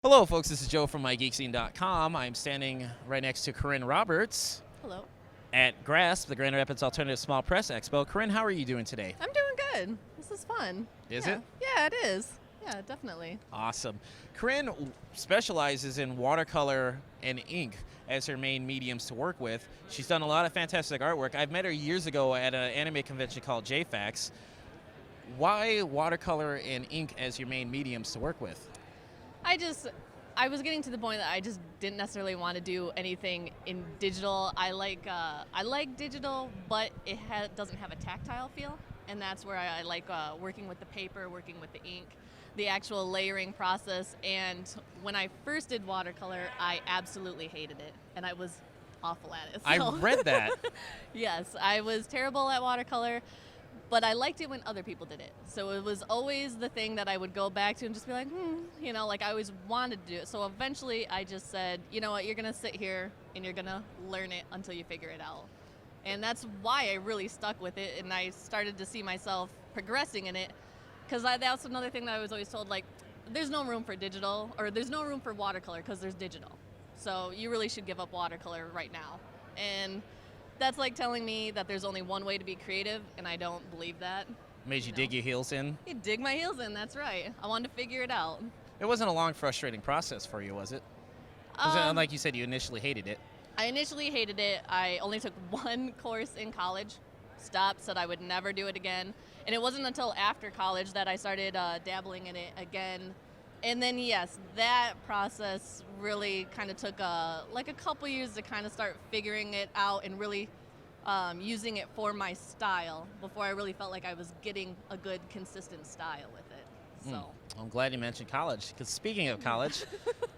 Hello, folks. This is Joe from MIGeekScene.com. I'm standing right next to Corinne Roberts Hello. at GRASP, the Grand Rapids Alternative Small Press Expo. Corinne, how are you doing today? I'm doing good. This is fun. Is it? Yeah, it is. Yeah, definitely. Awesome. Corinne specializes in watercolor and ink as her main mediums to work with. She's done a lot of fantastic artwork. I've met her years ago at an anime convention called JFAX. Why watercolor and ink as your main mediums to work with? I was getting to the point that I just didn't necessarily want to do anything in digital. I like digital, but it doesn't have a tactile feel, and that's where I like working with the paper, working with the ink, the actual layering process. And when I first did watercolor, I absolutely hated it, and I was awful at it. So. I read that. Yes, I was terrible at watercolor. But I liked it when other people did it. So it was always the thing that I would go back to and just be like, like I always wanted to do it. So eventually I just said, you know what, you're going to sit here and you're going to learn it until you figure it out. And that's why I really stuck with it. And I started to see myself progressing in it. Because that's another thing that I was always told, like, there's no room for digital, or there's no room for watercolor because there's digital. So you really should give up watercolor right now. And that's like telling me that there's only one way to be creative, and I don't believe that. Made you dig your heels in? You dig my heels in, that's right. I wanted to figure it out. It wasn't a long, frustrating process for you, was it? Like you said, you initially hated it. I initially hated it. I only took one course in college, stopped, said I would never do it again. And it wasn't until after college that I started dabbling in it again. And then, yes, that process really kind of took a couple years to kind of start figuring it out and really using it for my style before I really felt like I was getting a good, consistent style with it. So I'm glad you mentioned college, because speaking of college,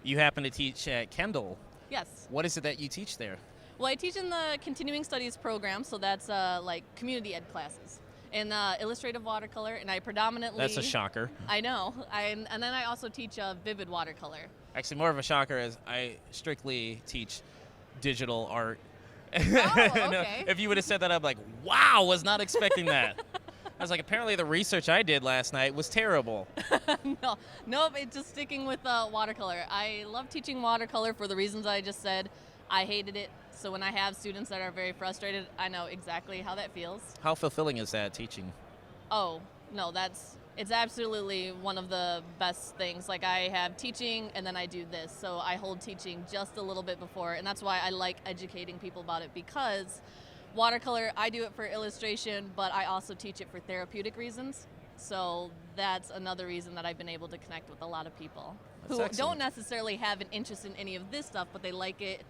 you happen to teach at Kendall. Yes. What is it that you teach there? Well, I teach in the continuing studies program, so that's like community ed classes. In illustrative watercolor, and I predominantly... That's a shocker. I know. And then I also teach vivid watercolor. Actually, more of a shocker is I strictly teach digital art. Oh, okay. If you would have said that, I'd be like, wow, was not expecting that. I was like, apparently the research I did last night was terrible. Nope, it's just sticking with watercolor. I love teaching watercolor for the reasons I just said. I hated it. So when I have students that are very frustrated, I know exactly how that feels. How fulfilling is that, teaching? Oh, no, it's absolutely one of the best things. Like, I have teaching and then I do this. So I hold teaching just a little bit before, and that's why I like educating people about it, because watercolor, I do it for illustration, but I also teach it for therapeutic reasons. So that's another reason that I've been able to connect with a lot of people who don't necessarily have an interest in any of this stuff, but they like it.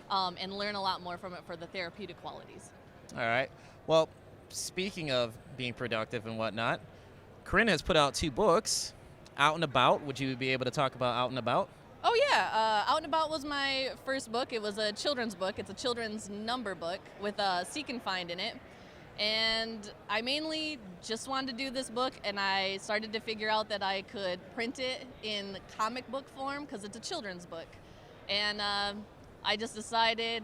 And learn a lot more from it for the therapeutic qualities. All right. Well, speaking of being productive and whatnot, Corinne has put out 2 books, Out and About. Would you be able to talk about Out and About? Oh, yeah. Out and About was my first book. It was a children's book. It's a children's number book with Seek and Find in it. And I mainly just wanted to do this book, and I started to figure out that I could print it in comic book form because it's a children's book. And I just decided,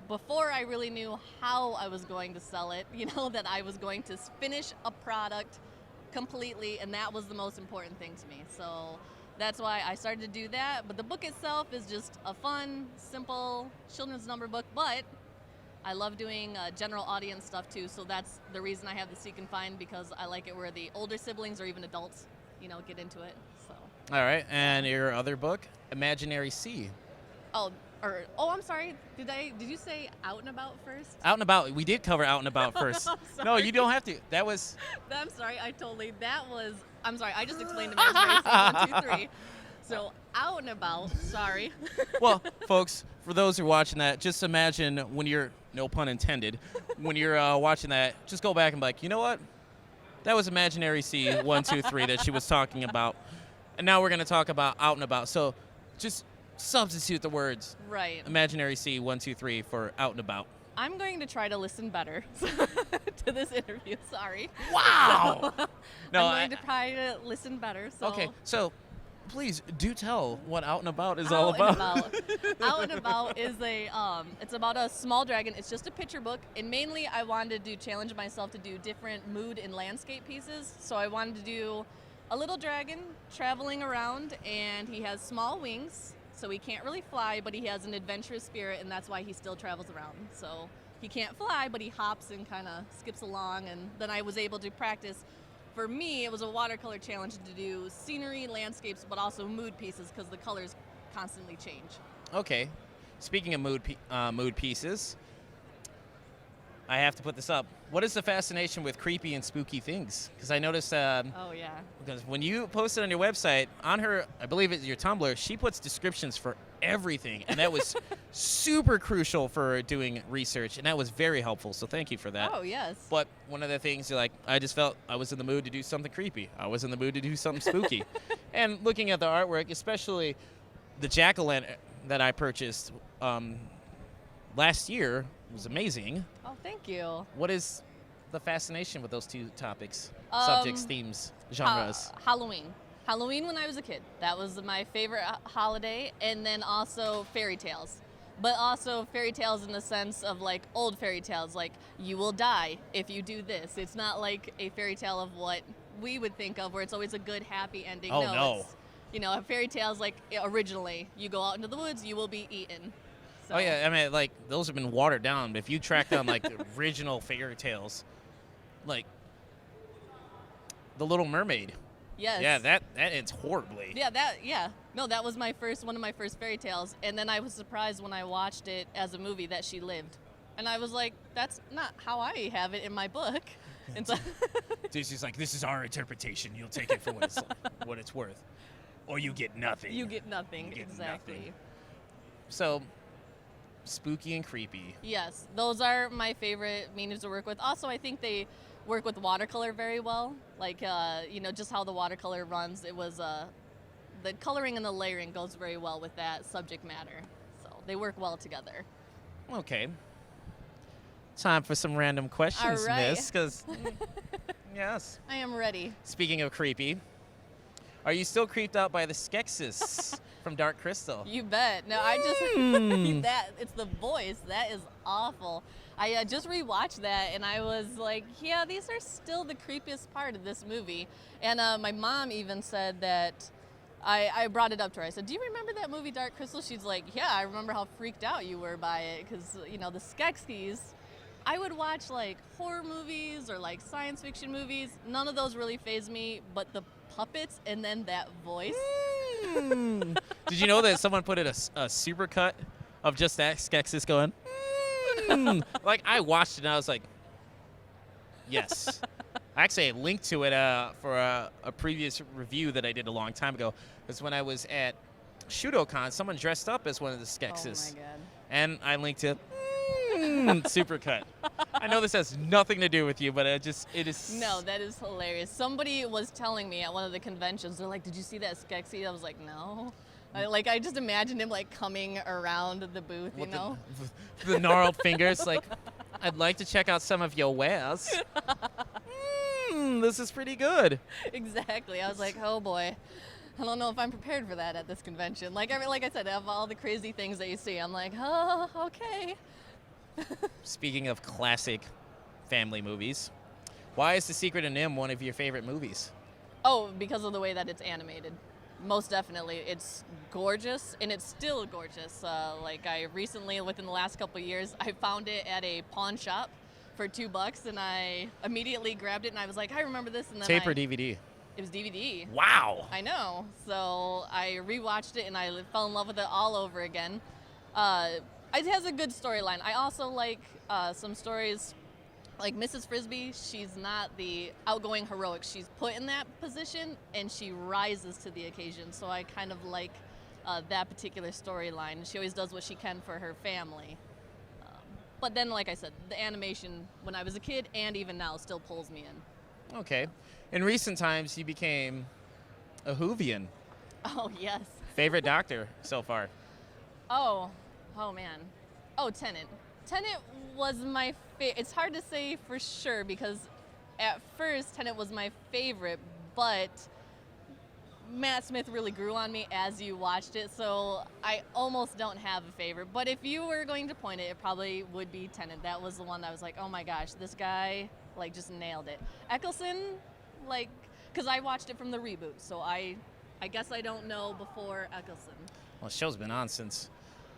before I really knew how I was going to sell it, that I was going to finish a product completely, and that was the most important thing to me. So that's why I started to do that. But the book itself is just a fun, simple children's number book, but I love doing general audience stuff too, so that's the reason I have the Seek and Find, because I like it where the older siblings or even adults, get into it. So. All right, and your other book, Imaginary Sea. I'm sorry. Did you say Out and About first? Out and About. We did cover Out and About first. No, you don't have to. That was... I'm sorry. I'm sorry. I just explained Imaginary Sea 1, 2, 3. So Out and About. Sorry. Well, folks, for those who are watching that, just imagine when you're, no pun intended, when you're watching that, just go back and be like, you know what? That was Imaginary Sea 1, 2, 3 that she was talking about. And now we're going to talk about Out and About. So just... substitute the words right. Imaginary Sea 1, 2, 3 for Out and About. I'm going to try to listen better to this interview. Sorry. Wow. No, I'm going to try to listen better. So. Okay, so please do tell what Out and About is all about. Out and About is it's about a small dragon. It's just a picture book, and mainly I wanted to challenge myself to do different mood and landscape pieces. So I wanted to do a little dragon traveling around, and he has small wings, so he can't really fly, but he has an adventurous spirit, and that's why he still travels around. So he can't fly, but he hops and kind of skips along, and then I was able to practice. For me, it was a watercolor challenge to do scenery, landscapes, but also mood pieces because the colors constantly change. Okay. Speaking of mood pieces, I have to put this up. What is the fascination with creepy and spooky things? Because I noticed Oh, yeah. because when you post it on your website, on her, I believe it's your Tumblr, she puts descriptions for everything, and that was super crucial for doing research, and that was very helpful, so thank you for that. Oh, yes. But one of the things you're like, I just felt I was in the mood to do something creepy. I was in the mood to do something spooky. And looking at the artwork, especially the jack-o'-lantern that I purchased last year was amazing. Oh, thank you. What is the fascination with those two topics, subjects, themes, genres? Halloween. Halloween when I was a kid. That was my favorite holiday. And then also fairy tales. But also fairy tales in the sense of like old fairy tales, like you will die if you do this. It's not like a fairy tale of what we would think of where it's always a good, happy ending. Oh, no. It's, a fairy tale's like originally, you go out into the woods, you will be eaten. So. Oh, yeah. I mean, like, those have been watered down. If you track down, like, the original fairy tales, like, The Little Mermaid. Yes. Yeah, that ends horribly. No, that was one of my first fairy tales. And then I was surprised when I watched it as a movie that she lived. And I was like, that's not how I have it in my book. And so Disney's like, this is our interpretation. You'll take it for what it's worth. Or you get nothing. You get nothing, You get exactly. nothing. So, spooky and creepy. Yes, those are my favorite mediums to work with. Also, I think they work with watercolor very well. Like, just how the watercolor runs. It was, the coloring and the layering goes very well with that subject matter. So they work well together. Okay. Time for some random questions, All right. miss. Because, yes. I am ready. Speaking of creepy, are you still creeped out by the Skeksis from Dark Crystal? You bet. No, I just it's the voice. That is awful. I just rewatched that and I was like, yeah, these are still the creepiest part of this movie. And my mom even said that I brought it up to her. I said, do you remember that movie Dark Crystal? She's like, yeah, I remember how freaked out you were by it because, the Skeksis. I would watch like horror movies or like science fiction movies. None of those really faze me, but the puppets and then that voice. Did you know that someone put in a super cut of just that Skeksis going? Like, I watched it and I was like, yes. Actually, I linked to it for a previous review that I did a long time ago. Because when I was at Shudocon, someone dressed up as one of the Skeksis. Oh my god. And I linked to supercut. I know this has nothing to do with you, but it is. No, that is hilarious. Somebody was telling me at one of the conventions, they're like, did you see that Skeksis? I was like, no. I just imagined him like coming around the booth, you know? The gnarled fingers, like, I'd like to check out some of your wares. This is pretty good. Exactly. I was like, oh boy. I don't know if I'm prepared for that at this convention. Like I said, of all the crazy things that you see, I'm like, oh, okay. Speaking of classic family movies, why is The Secret of NIMH one of your favorite movies? Oh, because of the way that it's animated. Most definitely. It's gorgeous, and it's still gorgeous. I recently, within the last couple of years, I found it at a pawn shop for $2, and I immediately grabbed it, and I was like, I remember this. And then Tape or DVD? It was DVD. Wow. I know. So I rewatched it, and I fell in love with it all over again. It has a good storyline. I also like some stories like Mrs. Frisbee. She's not the outgoing heroic. She's put in that position and she rises to the occasion. So I kind of like that particular storyline. She always does what she can for her family. But then, like I said, the animation when I was a kid and even now still pulls me in. Okay. In recent times, you became a Whovian. Oh, yes. Favorite Doctor so far? Oh man. Oh, Tenet. Tenet was my favorite. It's hard to say for sure because at first Tenet was my favorite, but Matt Smith really grew on me as you watched it, so I almost don't have a favorite. But if you were going to point it probably would be Tenet. That was the one that I was like, oh my gosh, this guy just nailed it. Eccleston, because I watched it from the reboot, so I guess I don't know before Eccleston. Well, the show's been on since.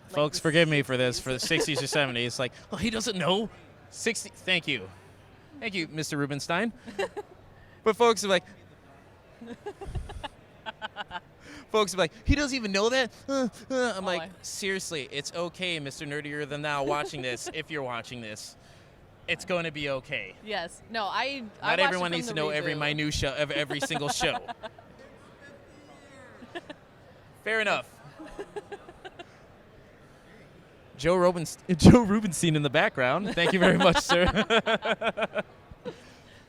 Like Folks, the forgive me for this, 60s. for the 60s or 70s. It's like, oh, he doesn't know. 60. Thank you, Mr. Rubenstein. But folks are like, he doesn't even know that. I'm like, seriously, it's okay, Mr. Nerdier Than Thou, watching this. If you're watching this, it's going to be okay. Yes. No, I Not watched everyone it from needs to the know every reboot. minutia of every single show. Fair enough. Joe Rubenstein in the background. Thank you very much, sir.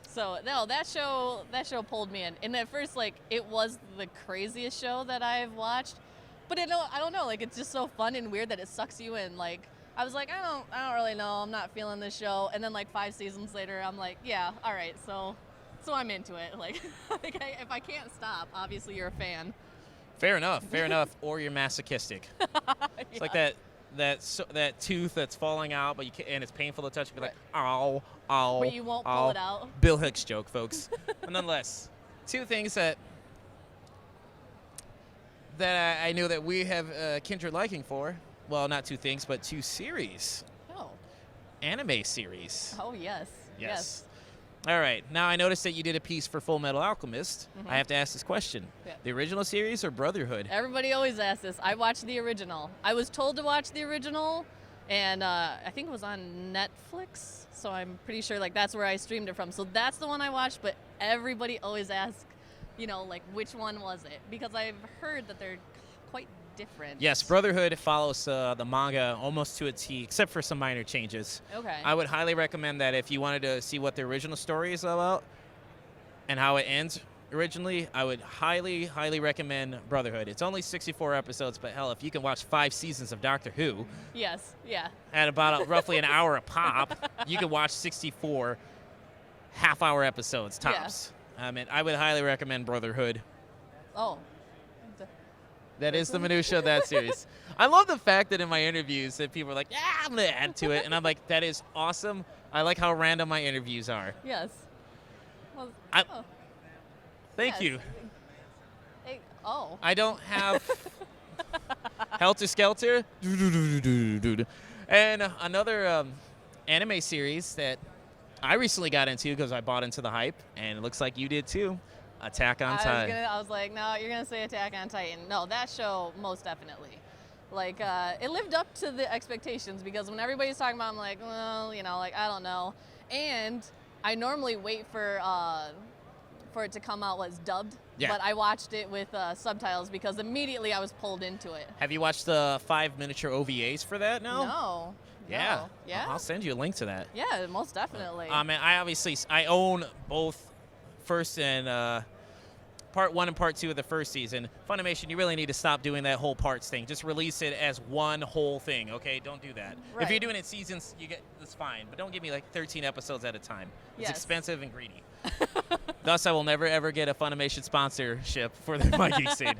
So no, that show pulled me in. And at first, like, it was the craziest show that I've watched. But I don't know, like, it's just so fun and weird that it sucks you in. Like, I was like, I don't really know. I'm not feeling this show. And then like 5 seasons later, I'm like, yeah, all right. So I'm into it. Like, if I can't stop, obviously you're a fan. Fair enough. Or you're masochistic. It's like that tooth that's falling out, but and it's painful to touch. You're like, ow. But you won't pull it out. Bill Hicks joke, folks. But nonetheless, 2 things that I know that we have kindred liking for. Well, not 2 things, but 2 series. Oh. Anime series. Oh, yes. Yes. All right. Now, I noticed that you did a piece for Full Metal Alchemist. Mm-hmm. I have to ask this question. Yeah. The original series or Brotherhood? Everybody always asks this. I watched the original. I was told to watch the original, and I think it was on Netflix, so I'm pretty sure like that's where I streamed it from. So that's the one I watched, but everybody always asks, like, which one was it? Because I've heard that they're quite different. Yes, Brotherhood follows the manga almost to a T, except for some minor changes. Okay. I would highly recommend that if you wanted to see what the original story is about and how it ends originally, I would highly, highly recommend Brotherhood. It's only 64 episodes, but hell, if you can watch 5 seasons of Doctor Who Yes, yeah. at about roughly an hour a pop, you can watch 64 half-hour episodes tops. I mean, I would highly recommend Brotherhood. Oh. That is the minutia of that series. I love the fact that in my interviews that people are like, yeah, I'm going to add to it. And I'm like, that is awesome. I like how random my interviews are. Yes. Well, Thank yes. you. Oh. I don't have Helter Skelter. And another anime series that I recently got into because I bought into the hype, and it looks like you did too. Attack on Titan. I was like, no, you're gonna say Attack on Titan. No, that show most definitely. Like, it lived up to the expectations because when everybody's talking about it, I'm like, well, like, I don't know. And I normally wait for it to come out dubbed. Yeah. But I watched it with subtitles because immediately I was pulled into it. Have you watched the 5 miniature OVAs for that now? No. Yeah. No. Yeah? I'll send you a link to that. Yeah, most definitely. And I own both first and part 1 and part 2 of the first season. Funimation, you really need to stop doing that whole parts thing. Just release it as one whole thing, okay? Don't do that. Right. If you're doing it seasons, that's fine. But don't give me like 13 episodes at a time. It's Yes. expensive and greedy. Thus, I will never ever get a Funimation sponsorship for the MIGeekScene.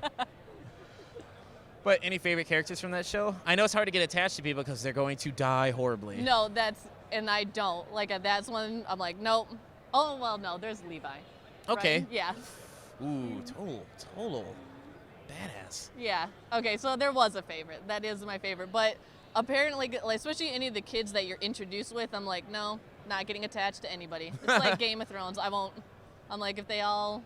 But any favorite characters from that show? I know it's hard to get attached to people because they're going to die horribly. No, and I don't. Like, that's when I'm like, nope. Oh, well, no, there's Levi. Okay. Right? Yeah. Ooh, total badass. Yeah. Okay, so there was a favorite. That is my favorite. But apparently, like, especially any of the kids that you're introduced with, I'm like, no, not getting attached to anybody. It's like Game of Thrones. I'm like, if they all,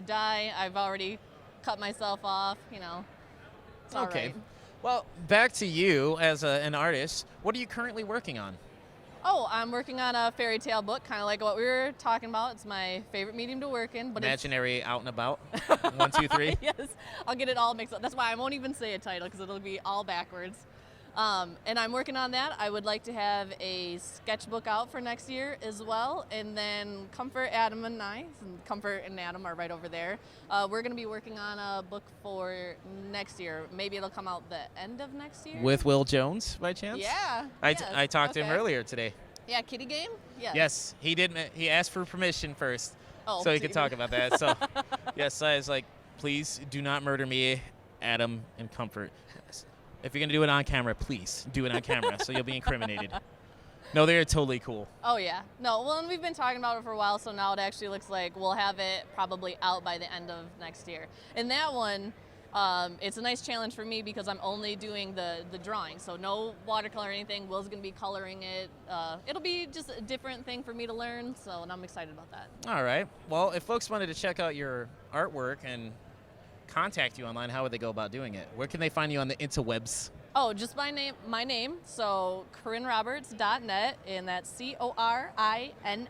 die, I've already cut myself off, It's all Okay. right. Well, back to you as an artist. What are you currently working on? Oh, I'm working on a fairy tale book, kind of like what we were talking about. It's my favorite medium to work in. But Imaginary out and about. 1, 2, 3. Yes, I'll get it all mixed up. That's why I won't even say a title because it'll be all backwards. And I'm working on that. I would like to have a sketchbook out for next year as well. And then Comfort, Adam, and Comfort and Adam are right over there. We're going to be working on a book for next year. Maybe it'll come out the end of next year. With Will Jones, by chance? Yeah. I talked to him earlier today. Yeah, Kitty Game? Yes. Yes, he did. He asked for permission first, so he could talk about that. So, yes, I was like, please do not murder me, Adam, and Comfort. If you're going to do it on camera, please do it on camera so you'll be incriminated. No, they're totally cool. Oh yeah. No, well, and we've been talking about it for a while, so now it actually looks like we'll have it probably out by the end of next year. And that one, it's a nice challenge for me because I'm only doing the drawing, so no watercolor or anything. Will's gonna be coloring it. It'll be just a different thing for me to learn, and I'm excited about that. All right. Well, if folks wanted to check out your artwork and contact you online, how would they go about doing it? Where can they find you on the interwebs? Oh, just my name. So CorinneRoberts.net, and that's CORINNE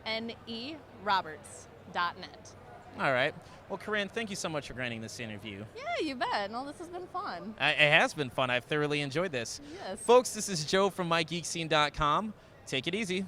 Roberts.net. All right. Well, Corinne, thank you so much for granting this interview. Yeah, you bet. No, this has been fun. It has been fun. I've thoroughly enjoyed this. Yes. Folks, this is Joe from MIGeekScene.com. Take it easy.